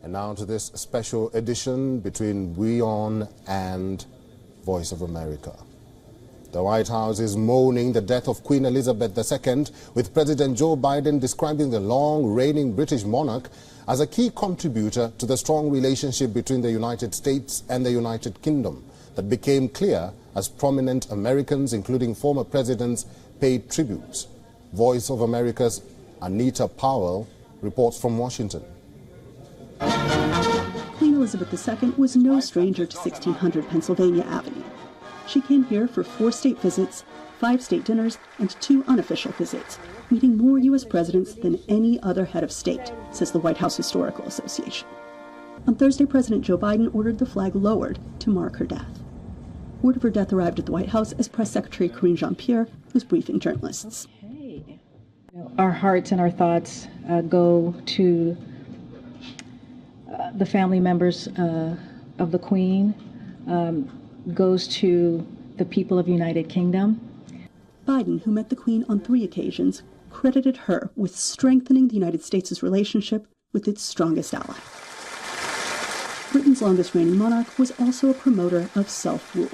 And now to this special edition between WION and Voice of America. The White House is mourning the death of Queen Elizabeth II, with President Joe Biden describing the long-reigning British monarch as a key contributor to the strong relationship between the United States and the United Kingdom that became clear as prominent Americans, including former presidents, paid tributes. Voice of America's Anita Powell reports from Washington. Queen Elizabeth II was no stranger to 1600 Pennsylvania Avenue. She came here for 4 state visits, 5 state dinners, and 2 unofficial visits, meeting more U.S. presidents than any other head of state, says the White House Historical Association. On Thursday, President Joe Biden ordered the flag lowered to mark her death. Word of her death arrived at the White House as Press Secretary Karine Jean-Pierre was briefing journalists. Our hearts and our thoughts go to the family members of the Queen, goes to the people of the United Kingdom. Biden, who met the Queen on 3 occasions, credited her with strengthening the United States' relationship with its strongest ally. Britain's longest reigning monarch was also a promoter of self-rule.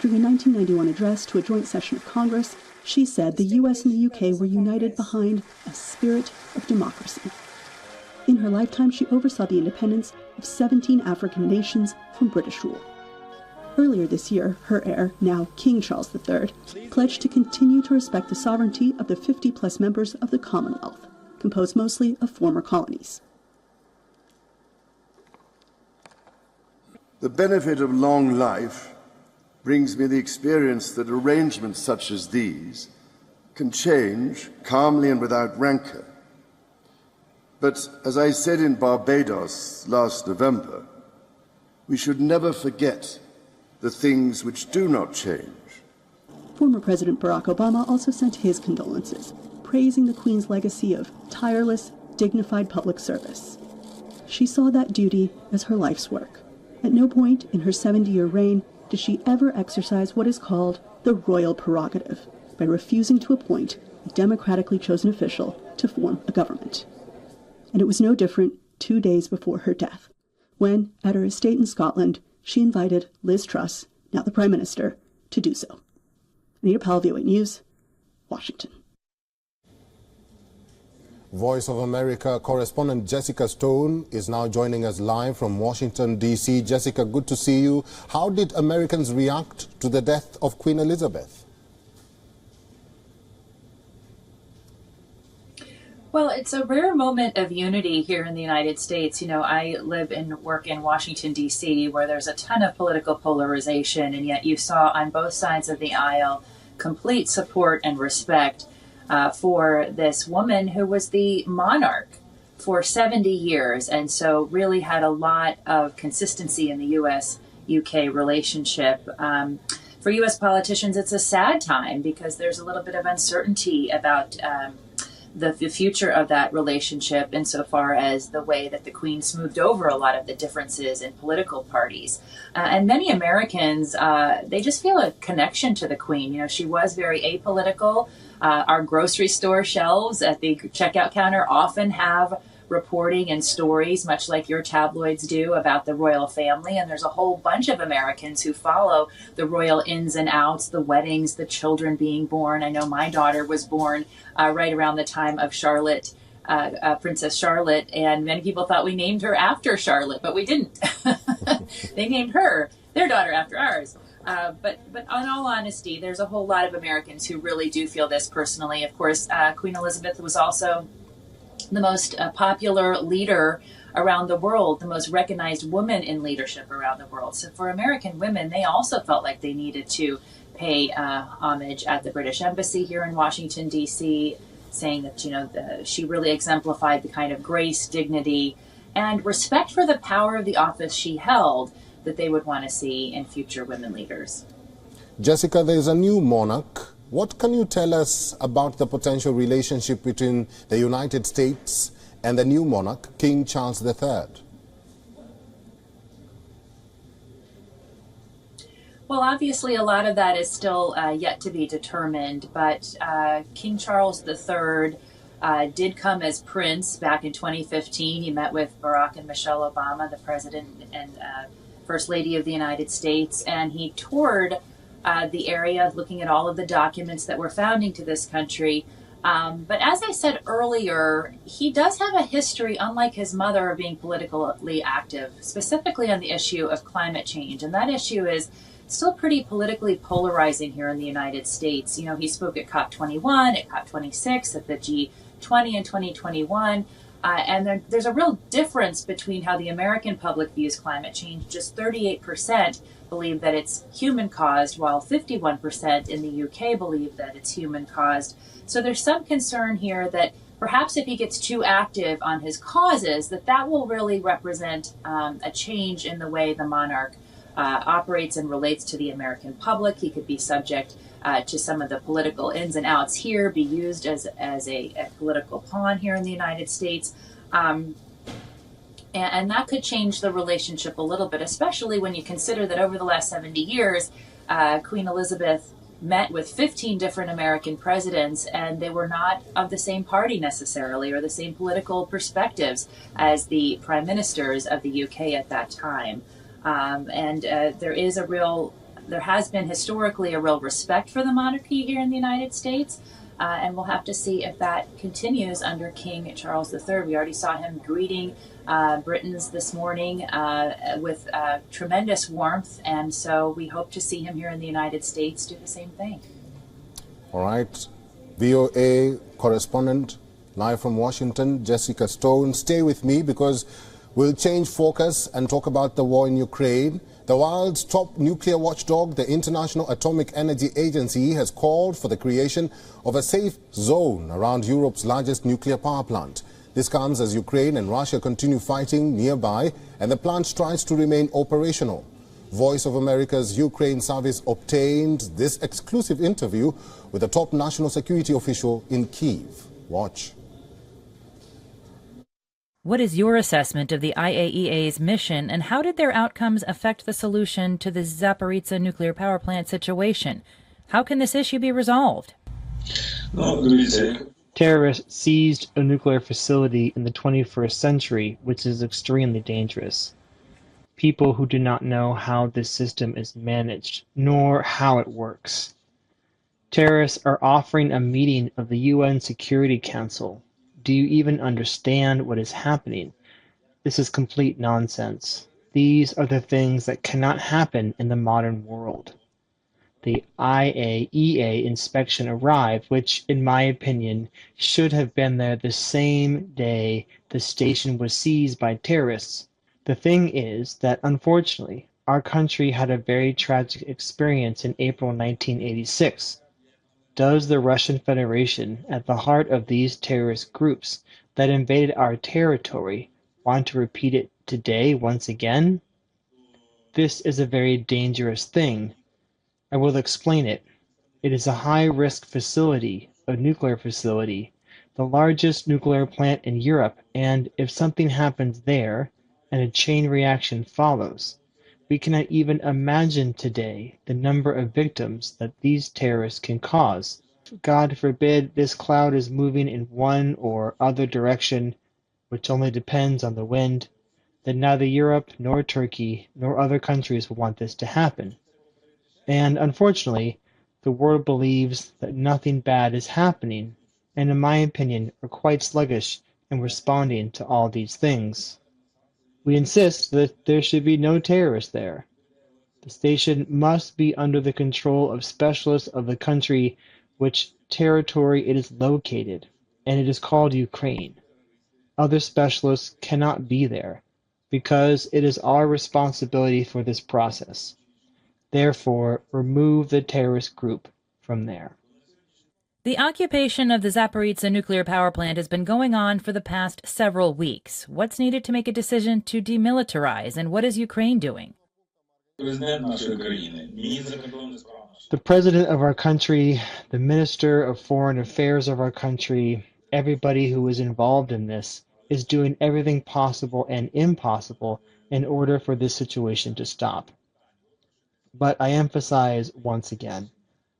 During a 1991 address to a joint session of Congress, she said the U.S. and the U.K. were united behind a spirit of democracy. In her lifetime, she oversaw the independence of 17 African nations from British rule. Earlier this year, her heir, now King Charles III, pledged to continue to respect the sovereignty of the 50-plus members of the Commonwealth, composed mostly of former colonies. The benefit of long life brings me the experience that arrangements such as these can change calmly and without rancor. But as I said in Barbados last November, we should never forget the things which do not change. Former President Barack Obama also sent his condolences, praising the Queen's legacy of tireless, dignified public service. She saw that duty as her life's work. At no point in her 70-year reign did she ever exercise what is called the royal prerogative, by refusing to appoint a democratically chosen official to form a government. And it was no different 2 days before her death, when, at her estate in Scotland, she invited Liz Truss, now the Prime Minister, to do so. Anita Powell, VOA News, Washington. Voice of America correspondent Jessica Stone is now joining us live from Washington, D.C. Jessica, good to see you. How did Americans react to the death of Queen Elizabeth? Well, it's a rare moment of unity here in the United States. You know, I live and work in Washington, D.C., where there's a ton of political polarization, and yet you saw on both sides of the aisle complete support and respect for this woman who was the monarch for 70 years, and so really had a lot of consistency in the U.S.-UK relationship. For U.S. politicians, it's a sad time because there's a little bit of uncertainty about the future of that relationship insofar as the way that the Queen smoothed over a lot of the differences in political parties. And many Americans, they just feel a connection to the Queen. You know, she was very apolitical. Our grocery store shelves at the checkout counter often have reporting and stories, much like your tabloids do, about the royal family. And there's a whole bunch of Americans who follow the royal ins and outs, the weddings, the children being born. I know my daughter was born right around the time of Charlotte, Princess Charlotte, and many people thought we named her after Charlotte, but we didn't. They named her, their daughter, after ours. But in all honesty, there's a whole lot of Americans who really do feel this personally. Of course, Queen Elizabeth was also the most popular leader around the world, the most recognized woman in leadership around the world. So for American women, they also felt like they needed to pay homage at the British Embassy here in Washington, D.C., saying that, you know, she really exemplified the kind of grace, dignity, and respect for the power of the office she held that they would want to see in future women leaders. Jessica, there's a new monarch. What can you tell us about the potential relationship between the United States and the new monarch, King Charles III? Well, obviously, a lot of that is still yet to be determined, but King Charles III did come as prince back in 2015. He met with Barack and Michelle Obama, the president and First Lady of the United States, and he toured the area, looking at all of the documents that were founding to this country. But as I said earlier, he does have a history, unlike his mother, of being politically active, specifically on the issue of climate change. And that issue is still pretty politically polarizing here in the United States. You know, he spoke at COP21, at COP26, at the G20 in 2021. And there's a real difference between how the American public views climate change. Just 38% believe that it's human-caused, while 51% in the UK believe that it's human-caused. So there's some concern here that perhaps if he gets too active on his causes, that will really represent a change in the way the monarch operates and relates to the American public. He could be subject to some of the political ins and outs here, be used as a political pawn here in the United States. And that could change the relationship a little bit, especially when you consider that over the last 70 years, Queen Elizabeth met with 15 different American presidents, and they were not of the same party necessarily or the same political perspectives as the prime ministers of the UK at that time. There has been historically a real respect for the monarchy here in the United States. And we'll have to see if that continues under King Charles III. We already saw him greeting Britons this morning with tremendous warmth, and so we hope to see him here in the United States do the same thing. All right. VOA correspondent live from Washington, Jessica Stone. Stay with me because we'll change focus and talk about the war in Ukraine. The world's top nuclear watchdog, the International Atomic Energy Agency, has called for the creation of a safe zone around Europe's largest nuclear power plant. This comes as Ukraine and Russia continue fighting nearby, and the plant tries to remain operational. Voice of America's Ukraine service obtained this exclusive interview with a top national security official in Kyiv. Watch. What is your assessment of the IAEA's mission, and how did their outcomes affect the solution to the Zaporizhzhia nuclear power plant situation? How can this issue be resolved? Terrorists seized a nuclear facility in the 21st century, which is extremely dangerous. People who do not know how this system is managed, nor how it works. Terrorists are offering a meeting of the UN Security Council. Do you even understand what is happening? This is complete nonsense. These are the things that cannot happen in the modern world. The IAEA inspection arrived, which, in my opinion, should have been there the same day the station was seized by terrorists. The thing is that, unfortunately, our country had a very tragic experience in April 1986. Does the Russian Federation, at the heart of these terrorist groups that invaded our territory, want to repeat it today once again? This is a very dangerous thing. I will explain it. It is a high-risk facility, a nuclear facility, the largest nuclear plant in Europe, and if something happens there, and a chain reaction follows, we cannot even imagine today the number of victims that these terrorists can cause. God forbid this cloud is moving in one or other direction, which only depends on the wind, then neither Europe nor Turkey nor other countries will want this to happen. And unfortunately, the world believes that nothing bad is happening, and in my opinion are quite sluggish in responding to all these things. We insist that there should be no terrorists there. The station must be under the control of specialists of the country which territory it is located, and it is called Ukraine. Other specialists cannot be there, because it is our responsibility for this process. Therefore, remove the terrorist group from there. The occupation of the Zaporizhzhia nuclear power plant has been going on for the past several weeks. What's needed to make a decision to demilitarize, and what is Ukraine doing? The president of our country, the minister of foreign affairs of our country, everybody who is involved in this is doing everything possible and impossible in order for this situation to stop. But I emphasize once again,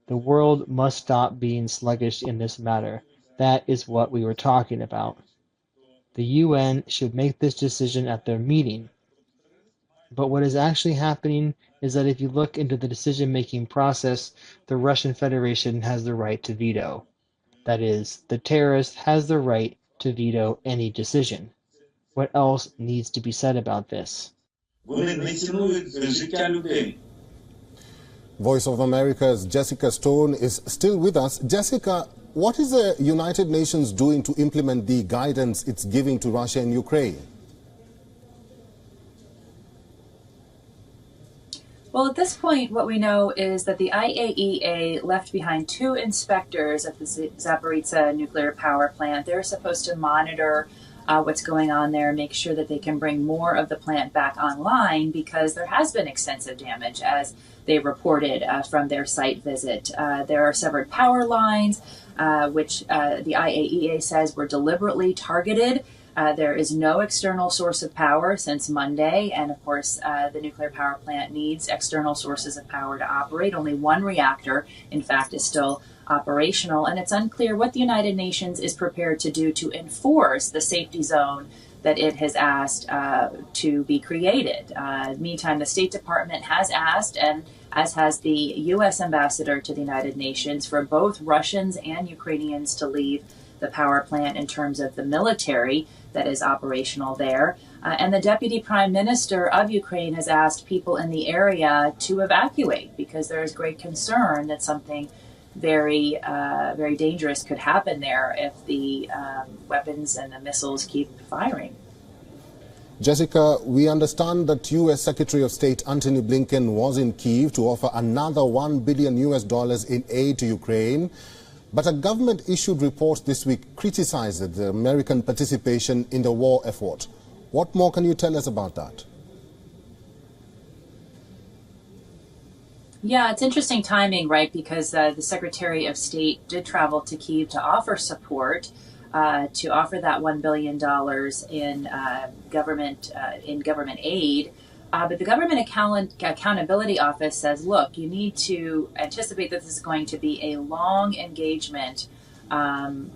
the world must stop being sluggish in this matter, That is what we were talking about. The UN should make this decision at their meeting. But what is actually happening is that if you look into the decision-making process, the Russian Federation has the right to veto. That is, the terrorist has the right to veto any decision. What else needs to be said about this? Voice of America's Jessica Stone is still with us. Jessica, what is the United Nations doing to implement the guidance it's giving to Russia and Ukraine? Well, at this point, what we know is that the IAEA left behind 2 inspectors at the Zaporizhzhia nuclear power plant. They're supposed to monitor what's going on there, make sure that they can bring more of the plant back online, because there has been extensive damage, as they reported from their site visit. There are severed power lines, which the IAEA says were deliberately targeted. There is no external source of power since Monday, and of course the nuclear power plant needs external sources of power to operate. Only 1 reactor, in fact, is still operational, and it's unclear what the United Nations is prepared to do to enforce the safety zone that it has asked to be created. Meantime, the State Department has asked, and as has the U.S. ambassador to the United Nations, for both Russians and Ukrainians to leave the power plant in terms of the military that is operational there. And the Deputy Prime Minister of Ukraine has asked people in the area to evacuate, because there is great concern that something very dangerous could happen there if the weapons and the missiles keep firing. Jessica, we understand that U.S. Secretary of State Antony Blinken was in Kyiv to offer another $1 billion in aid to Ukraine. But a government-issued report this week criticized the American participation in the war effort. What more can you tell us about that? Yeah, it's interesting timing, right? Because the Secretary of State did travel to Kyiv to offer support, to offer that $1 billion in government aid. But the Government Accountability Office says, look, you need to anticipate that this is going to be a long engagement,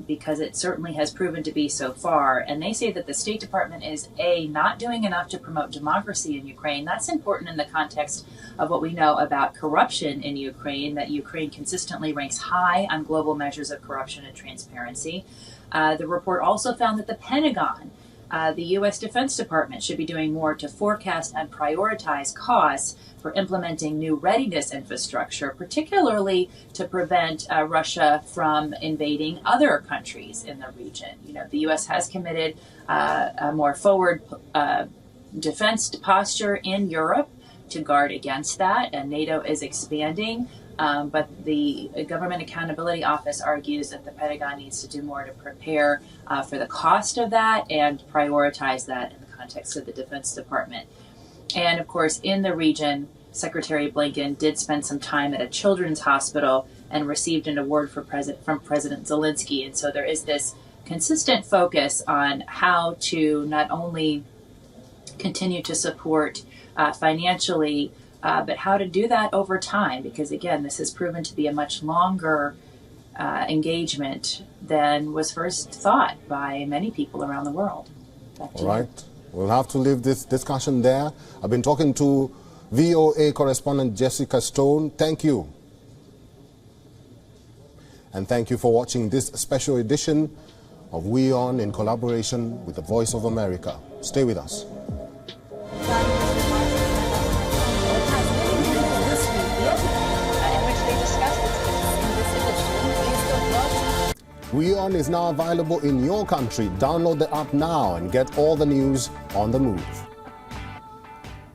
because it certainly has proven to be so far. And they say that the State Department is, A, not doing enough to promote democracy in Ukraine. That's important in the context of what we know about corruption in Ukraine, that Ukraine consistently ranks high on global measures of corruption and transparency. The report also found that the Pentagon, the U.S. Defense Department, should be doing more to forecast and prioritize costs for implementing new readiness infrastructure, particularly to prevent Russia from invading other countries in the region. You know, the U.S. has committed a more forward defense posture in Europe to guard against that, and NATO is expanding. But the Government Accountability Office argues that the Pentagon needs to do more to prepare for the cost of that and prioritize that in the context of the Defense Department. And of course, in the region, Secretary Blinken did spend some time at a children's hospital and received an award from President Zelensky. And so there is this consistent focus on how to not only continue to support financially, but how to do that over time, because again, this has proven to be a much longer engagement than was first thought by many people around the world. All right, we'll have to leave this discussion there. I've been talking to VOA correspondent Jessica Stone. Thank you. And thank you for watching this special edition of WION in collaboration with the Voice of America. Stay with us. WION is now available in your country. Download the app now and get all the news on the move.